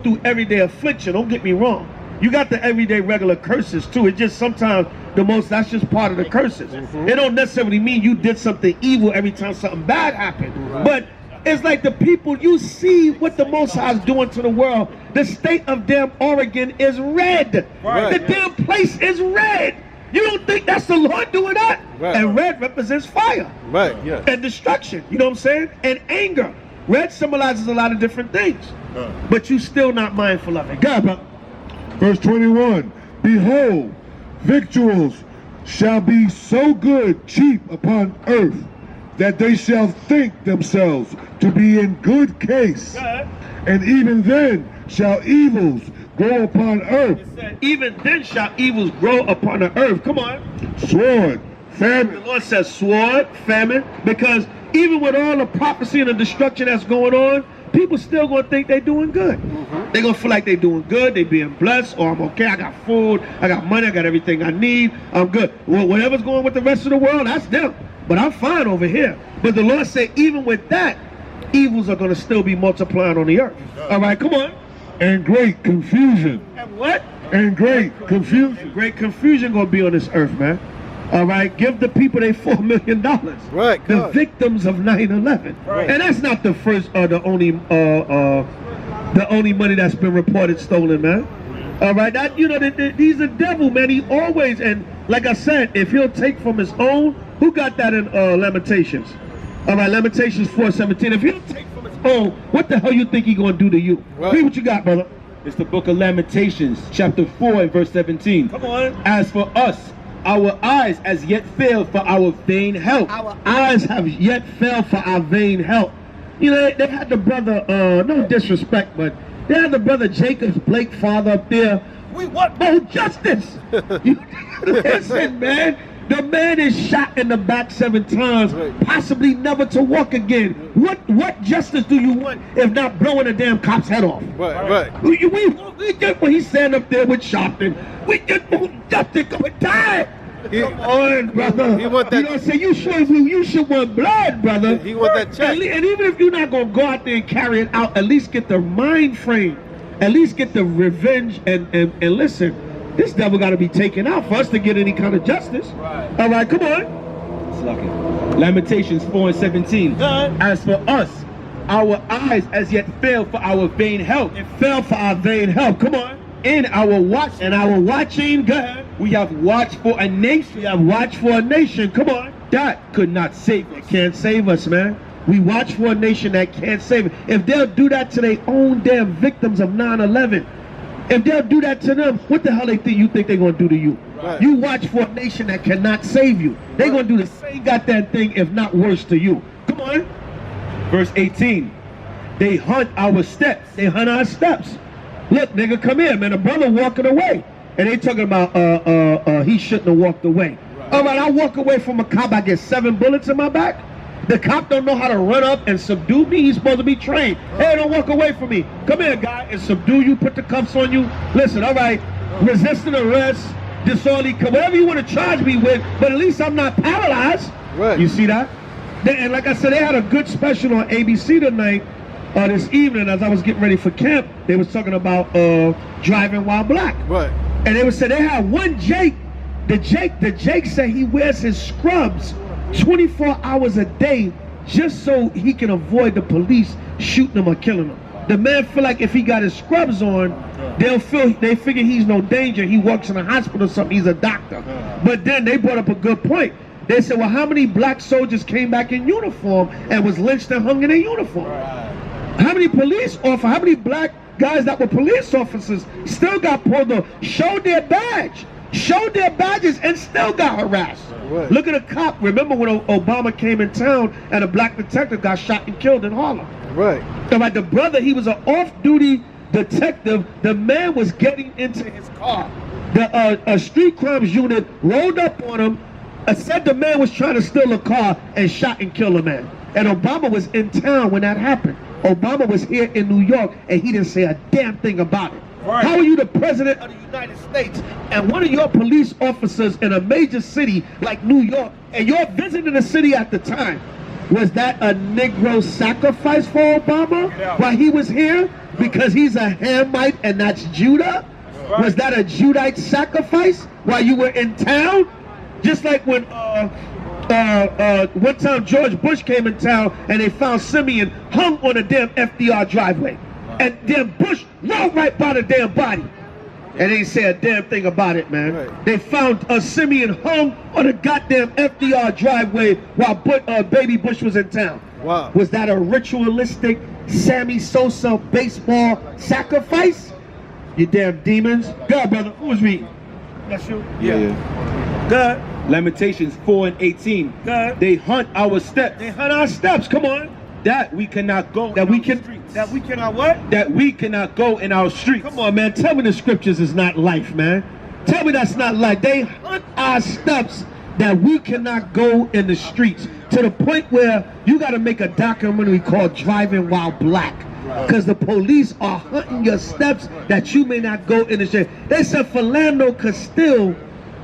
through everyday affliction, don't get me wrong. You got the everyday regular curses too. It's just sometimes that's just part of the curses. It don't necessarily mean you did something evil every time something bad happened. But it's like the people, you see what the Most High is doing to the world. The state of damn Oregon is red. The damn place is red. You don't think that's the Lord doing that? And red represents fire. And destruction. You know what I'm saying? And anger. Red symbolizes a lot of different things. But you still not mindful of it. God, bro. Verse 21, behold, victuals shall be so good cheap upon earth, that they shall think themselves to be in good case. And even then shall evils grow upon earth. Even then shall evils grow upon the earth. Come on. Sword, famine. The Lord says sword, famine, because even with all the prophecy and the destruction that's going on, people still gonna think they're doing good. They're gonna feel like they're doing good, they being blessed, or I'm okay, I got food, I got money, I got everything I need, I'm good. Well, whatever's going with the rest of the world, that's them. But I'm fine over here. But the Lord said, even with that, evils are gonna still be multiplying on the earth. All right, come on. And great confusion. And what? And great confusion. And great confusion gonna be on this earth, man. All right, give the people their $4 million. The victims of 9/11. And that's not the first or the only money that's been reported stolen, man. All right, that, you know, he's a devil, man. He always, and like I said, if he'll take from his own, who got that in Lamentations? All right, Lamentations 4:17. If he'll take from his own, what the hell you think he gonna do to you? Read what you got, brother. It's the book of Lamentations, chapter 4 and verse 17. Come on. As for us, our eyes as yet fail for our vain help. Our eyes have yet failed for our vain help. You know, they had the brother, no disrespect, but they had the brother Jacob's Blake father up there. We want more justice. Listen, man. The man is shot in the back 7 times, possibly never to walk again. What justice do you want if not blowing a damn cop's head off? We just, when he's standing up there with Sharpton, we just want justice, come and die. Come on, brother. He want that. You know what I'm saying? You should want blood, brother. He want that check. And even if you're not going to go out there and carry it out, at least get the mind frame. At least get the revenge and listen. This devil got to be taken out for us to get any kind of justice. All right, come on. Lamentations 4 and 17. As for us, our eyes as yet fail for our vain help. It fell for our vain help. Come on. In our watch and our watching, go ahead. we have watched for a nation. We have watched for a nation. Come on. That could not save us. It can't save us, man. We watch for a nation that can't save it. If they'll do that to their own damn victims of 9/11, if they'll do that to them, what the hell you think they're going to do to you? You watch for a nation that cannot save you. They're going to do the same goddamn thing, if not worse, to you. Come on. Verse 18. They hunt our steps. They hunt our steps. Look, nigga, come here, man. A brother walking away. And they talking about he shouldn't have walked away. All right, I walk away from a cop, I get 7 bullets in my back. The cop don't know how to run up and subdue me. He's supposed to be trained. Hey, don't walk away from me. Come here, guy, and subdue you, put the cuffs on you. Listen, all right, resisting arrest, disorderly, whatever you want to charge me with, but at least I'm not paralyzed. You see that? And like I said, they had a good special on ABC tonight, this evening, as I was getting ready for camp. They was talking about driving while black. And they would say they had one Jake. The Jake said he wears his scrubs 24 hours a day just so he can avoid the police shooting him or killing him. The man feel like if he got his scrubs on, they figure he's no danger. He works in a hospital or something. He's a doctor. But then they brought up a good point. They said, well, how many black soldiers came back in uniform and was lynched and hung in their uniform? How many how many black guys that were police officers still got pulled over, showed their badges and still got harassed? Look at a cop. Remember when Obama came in town and a black detective got shot and killed in Harlem? Like the brother, he was an off-duty detective. The man was getting into his car. The street crimes unit rolled up on him, said the man was trying to steal a car, and shot and killed a man. And Obama was in town when that happened. Obama was here in New York, and he didn't say a damn thing about it. How are you the president of the United States and one of your police officers in a major city like New York, and you're visiting the city at the time? Was that a Negro sacrifice for Obama while he was here? because he's a Hamite and that's Judah? Was that a Judite sacrifice while you were in town? Just like when one time George Bush came in town and they found Simeon hung on a damn FDR driveway. And damn Bush rolled right by the damn body. And they didn't say a damn thing about it, man. Right. They found Simeon hung on a goddamn FDR driveway while baby Bush was in town. Wow. Was that a ritualistic Sammy Sosa baseball sacrifice? You damn demons. God, brother, who was reading? That's you? Yeah. God. Lamentations 4:18. God. They hunt our steps. They hunt our steps. Come on. That we cannot go. That we cannot what? That we cannot go in our streets. Come on, man. Tell me the scriptures is not life, man. Tell me that's not life. They hunt our steps that we cannot go in the streets, to the point where you got to make a documentary called Driving While Black. Because the police are hunting your steps that you may not go in the street. They said Philando Castile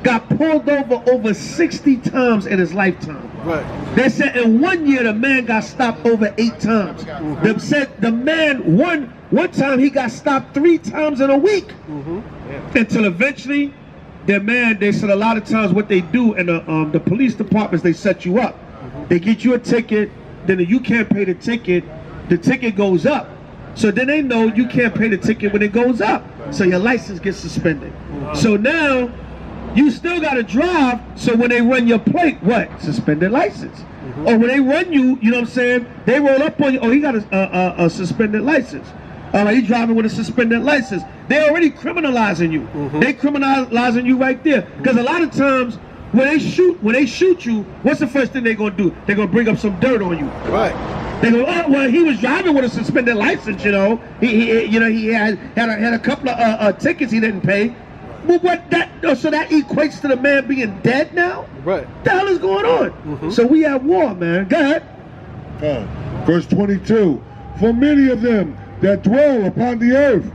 got pulled over 60 times in his lifetime. Right. They said in 1 year the man got stopped over 8 times. They said the man one time he got stopped 3 times in a week. Until eventually the man, they said a lot of times what they do in the police departments, they set you up. They get you a ticket, then you can't pay the ticket goes up. So then they know you can't pay the ticket when it goes up. So your license gets suspended. So now you still got to drive, so when they run your plate, what? Suspended license. Or when they run you, you know what I'm saying, they roll up on you, oh, he got a suspended license. He's driving with a suspended license. They're already criminalizing you. They criminalizing you right there. Because a lot of times, when they shoot you, what's the first thing they're going to do? They're going to bring up some dirt on you. Right. They go, oh, well, he was driving with a suspended license, you know. He had a couple of tickets he didn't pay. Well, so that equates to the man being dead now? Right. What the hell is going on? So we at war, man. Go ahead. Verse 22. For many of them that dwell upon the earth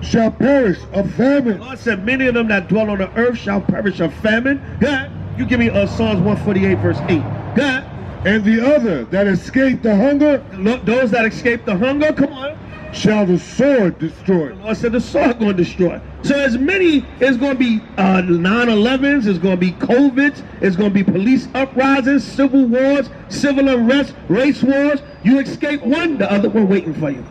shall perish of famine. The Lord said, many of them that dwell on the earth shall perish of famine. Go ahead. You give me Psalms 148, verse 8. Go ahead. And the other that escape the hunger, those that escape the hunger, come on, shall the sword destroy. The Lord said the sword going to destroy. So as many, it's going to be 9/11s, it's going to be COVIDs, it's going to be police uprisings, civil wars, civil unrest, race wars. You escape one, the other one waiting for you.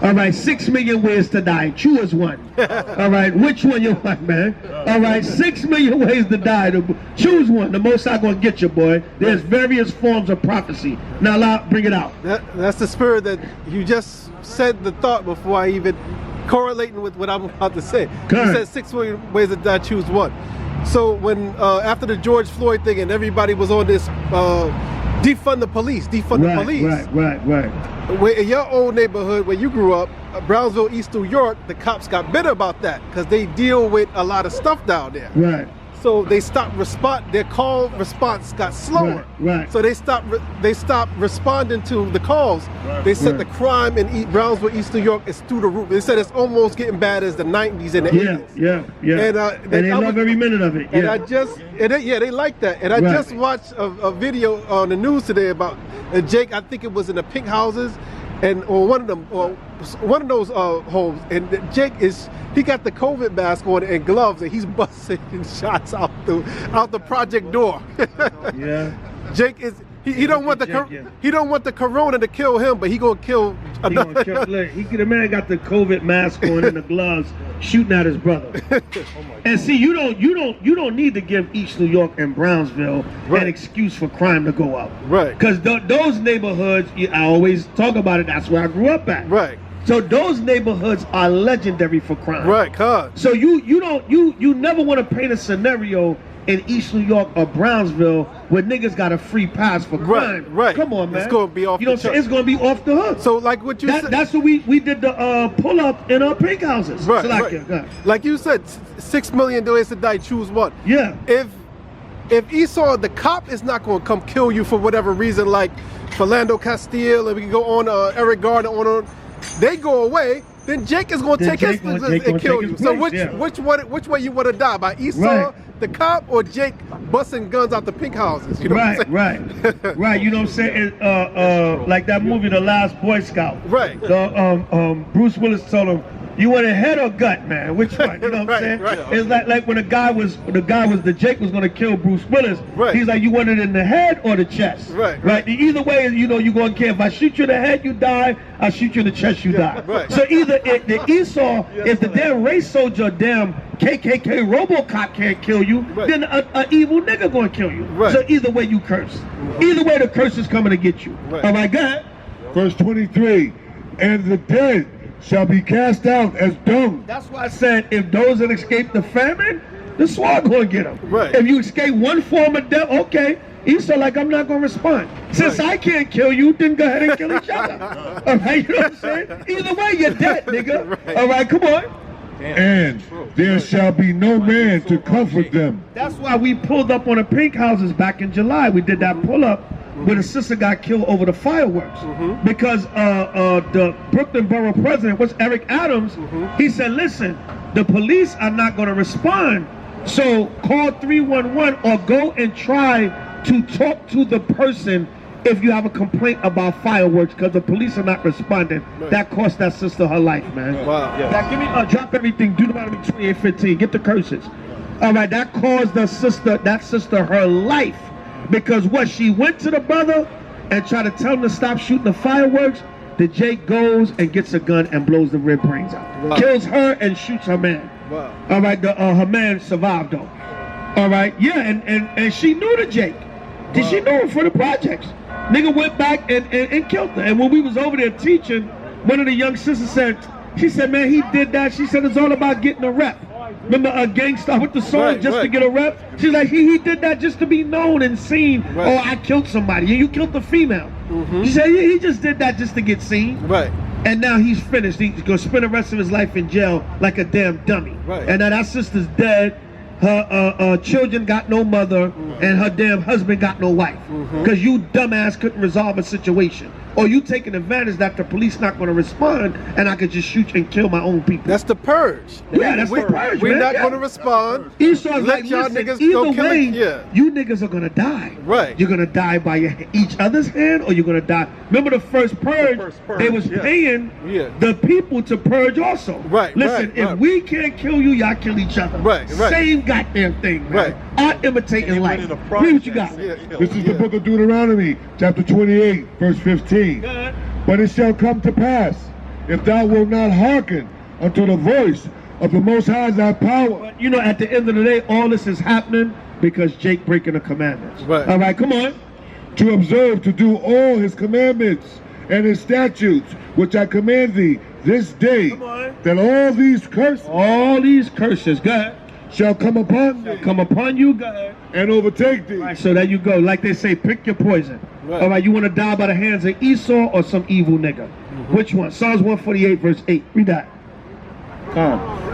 All right, 6 million ways to die. Choose one. All right, which one you want, man? All right, 6 million ways to die. Choose one. The Most High gonna get you, boy. There's various forms of prophecy. Now, bring it out. That's the spirit that you just said the thought before I even correlating with what I'm about to say. Correct. You said 6 million ways to die. Choose one. So when after the George Floyd thing and everybody was on this defund the police. Right. Where in your old neighborhood where you grew up, Brownsville, East New York, the cops got bitter about that because they deal with a lot of stuff down there. Right. So they stopped their call response got slower. Right. So they stopped responding to the calls. Right. They said the crime in Brownsville, East New York is through the roof. They said it's almost getting bad as the 90s and the 80s. Yeah. And they love every minute of it. And they like that. And I just watched a video on the news today about Jake, I think it was in the pink houses, or one of those homes, and Jake he got the COVID mask on and gloves, and he's busting shots out the project door. Yeah. Jake he don't want the corona to kill him, but he gonna kill another. The man got the COVID mask on and the gloves, shooting at his brother. And see, you don't need to give East New York and Brownsville an excuse for crime to go up. Right. Because those neighborhoods, I always talk about it. That's where I grew up at. Right. So those neighborhoods are legendary for crime. Right. Cause. So you never want to paint a scenario in East New York or Brownsville where niggas got a free pass for crime. Right. Come on, man. It's gonna be off the hook. It's gonna be off the hook. So like what you said. That's what we did the pull up in our pink houses. Right. Like you said, 6 million ways to die. Choose one. Yeah. If Esau, the cop, is not going to come kill you for whatever reason, like Philando Castile, and we can go on Eric Garner on, they go away. Then Jake is going to take his place and kill you. So which way you want to die? By Esau the cop or Jake busting guns out the pink houses? You know what I'm saying? Right. You know what I'm saying? Like that movie, The Last Boy Scout. Right. Bruce Willis told him, "You want a head or gut, man? Which one?" You know what I'm saying? Right. It's like when the Jake was gonna kill Bruce Willis. Right. He's like, "You want it in the head or the chest?" Right. Either way, you know, you're gonna care. If I shoot you in the head, you die. I shoot you in the chest, you die. Right. So either the Esau, if the damn race soldier, damn KKK RoboCop can't kill you, then a evil nigga gonna kill you. Right. So either way, you curse. Either way, the curse is coming to get you. Right. All right, go ahead. Verse 23, and the dead shall be cast out as dung. That's why I said if those that escape the famine, the sword gonna get them. Right. If you escape one form of death, okay. Esau like, I'm not gonna respond. Since I can't kill you, then go ahead and kill each other. All right, you know what I'm saying? Either way, you're dead, nigga. All right, come on. And there shall be no man to comfort them. That's why we pulled up on the pink houses back in July. We did that pull up where the sister got killed over the fireworks because the Brooklyn Borough president was Eric Adams. He said, listen, the police are not going to respond, so call 311 or go and try to talk to the person if you have a complaint about fireworks, because the police are not responding. That cost that sister her life, man. Wow. Now give me drop everything, Deuteronomy 28:15, get the curses. All right, that caused that sister her life. Because what, she went to the brother and tried to tell him to stop shooting the fireworks. The Jake goes and gets a gun and blows the rib brains out. Wow. Kills her and shoots her man. Wow. All right, her man survived though. All right, yeah, and she knew the Jake. Did she know him for the projects? Nigga went back and killed her. And when we was over there teaching, one of the young sisters said, she said, man, he did that. She said it's all about getting a rep. Remember a gangster with the sword just to get a rep? She's like, he did that just to be known and seen. Oh, I killed somebody. And you killed the female. She said, yeah, he just did that just to get seen. Right. And now he's finished. He's going to spend the rest of his life in jail like a damn dummy. Right. And now that sister's dead. Her children got no mother, and her damn husband got no wife. Because you dumbass couldn't resolve a situation. Or you taking advantage that the police not going to respond, and I could just shoot and kill my own people. That's the purge. Yeah, that's the purge, We're man. not going to respond. Esau's Let like, y'all listen, niggas either go kill way, it. you niggas are going to die. Right. You're going to die by each other's hand, or you're going to die. Remember the first purge, they was paying the people to purge also. Right, listen, if we can't kill you, y'all kill each other. Right. Same goddamn thing, man. Right. Art imitating life. Read what you got. This is the book of Deuteronomy, chapter 28, verse 15. But it shall come to pass, if thou wilt not hearken unto the voice of the Most High thy power. But you know, at the end of the day, all this is happening because Jake breaking the commandments. Right. All right, come on. To observe to do all his commandments and his statutes, which I command thee this day, that all these curses, God, shall come upon thee, come upon you, God, and overtake thee. Right, so there you go. Like they say, pick your poison. All right, you want to die by the hands of Esau or some evil nigga? Which one? Psalms 148, verse 8. Read that.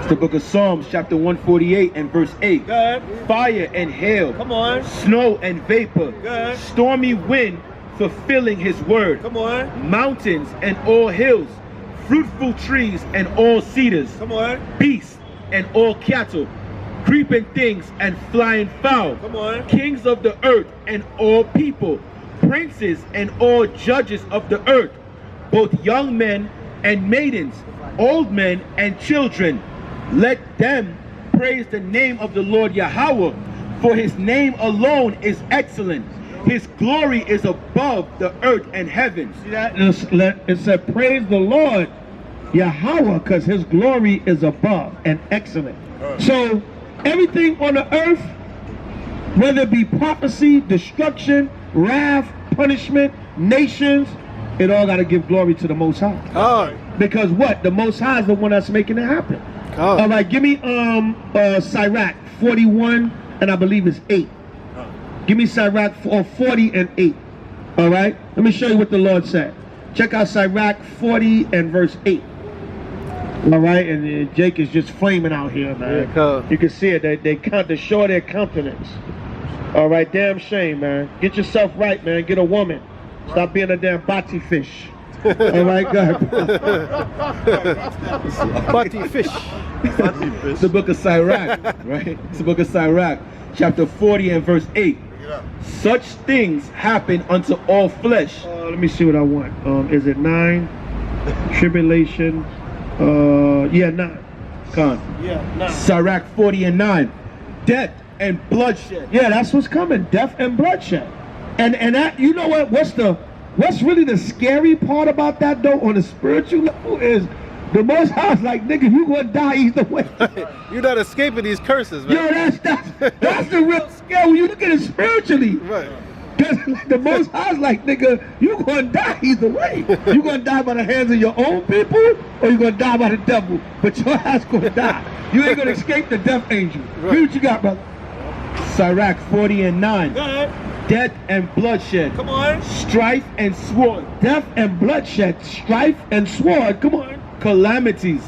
It's the book of Psalms, chapter 148 and verse 8. Good. Fire and hail. Come on. Snow and vapor. Good. Stormy wind fulfilling his word. Come on. Mountains and all hills. Fruitful trees and all cedars. Come on. Beasts and all cattle. Creeping things and flying fowl. Come on. Kings of the earth and all people. Princes and all judges of the earth. Both young men and maidens. Old men and children. Let them praise the name of the Lord Yahweh. For his name alone is excellent. His glory is above the earth and heavens. See that? It said, praise the Lord Yahweh, because his glory is above and excellent. So everything on the earth, whether it be prophecy, destruction, wrath, punishment, nations, it all got to give glory to the Most High. Because what? The Most High is the one that's making it happen. All right, give me Sirach 41 and I believe it's 8. Give me Sirach 40 and 8. All right, let me show you what the Lord said. Check out Sirach 40 and verse 8. All right, and Jake is just flaming out here, man. You can see it. They show their countenance. All right, damn shame, man. Get yourself right, man. Get a woman. Stop being a damn bati fish. All right, go ahead. Bati fish. It's the book of Sirach, right? It's the book of Sirach, chapter 40 and verse 8. Such things happen unto all flesh. Let me see what I want. Is it 9? Tribulation. Yeah, 9. Con. Yeah, 9. Sirach 40 and 9. Death and bloodshed. Yeah, that's what's coming. Death and bloodshed. And that, you know what? What's really the scary part about that though on the spiritual level is the Most High's like, nigga, you gonna die either way. You're not escaping these curses, man. Yo, that's the real scare when you look at it spiritually. Right. The Most High's like, nigga, you gonna die either way. You gonna die by the hands of your own people, or you gonna die by the devil. But your ass gonna die. You ain't gonna escape the death angel. Right. Here's what you got, brother. Sirach 40 and 9. Go ahead. Death and bloodshed. Come on. Strife and sword. Death and bloodshed, strife and sword. Come on. Calamities,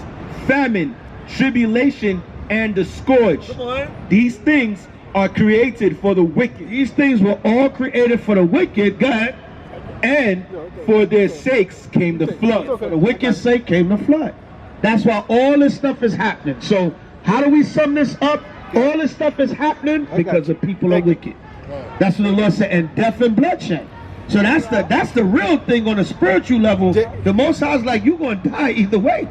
famine, tribulation, and the scourge. Come on. These things are created for the wicked. These things were all created for the wicked. Go ahead. And for their sakes came the flood. For the wicked's sake came the flood. That's why all this stuff is happening. So how do we sum this up? All this stuff is happening because the people are wicked. That's what the Lord said, and death and bloodshed. So that's the real thing on a spiritual level. The Most High's like, you're gonna die either way.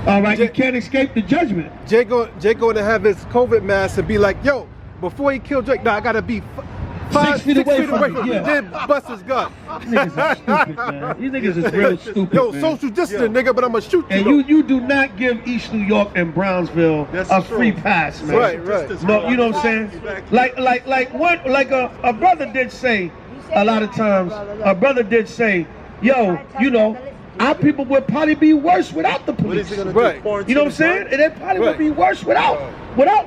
All right, you can't escape the judgment. Jay going to have his COVID mask and be like, yo, before he killed Drake, nah, I gotta be 6 feet away from him. Yeah. Then bust his gun. These niggas are stupid, man. These niggas is real stupid. Yo, man. social distance, nigga, but I'm gonna shoot you. And you do not give East New York and Brownsville a free pass, man. Right. No, you know what I'm saying? Like a brother did say a lot of times. A brother did say, yo, you know, our people would probably be worse without the police. Right. You know what I'm saying? And they probably would be worse without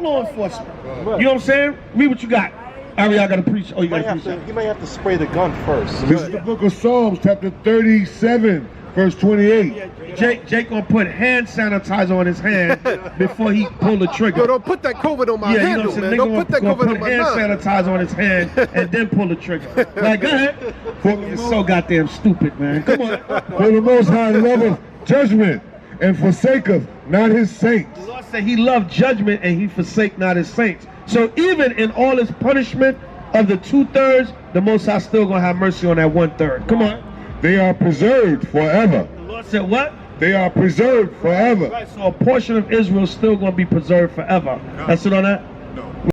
law enforcement. You know what I'm saying? Read what you got. Ari, I gotta preach. Oh, you gotta preach. You might have to spray the gun first. This is the book of Psalms, chapter 37, verse 28. Jake gonna put hand sanitizer on his hand before he pull the trigger. Yo, don't put that COVID on my handle, man. Don't put that COVID on my hand gun. sanitizer on his hand and then pull the trigger. Like, go ahead. It's so goddamn stupid, man. Come on. For the Most High loveth judgment and forsaketh not his saints. The Lord said he loved judgment and he forsake not his saints. So even in all his punishment of the 2/3, the Most High still gonna have mercy on that 1/3. Come on. They are preserved forever. The Lord said what? They are preserved forever. Right, so a portion of Israel is still gonna be preserved forever. That's it on that?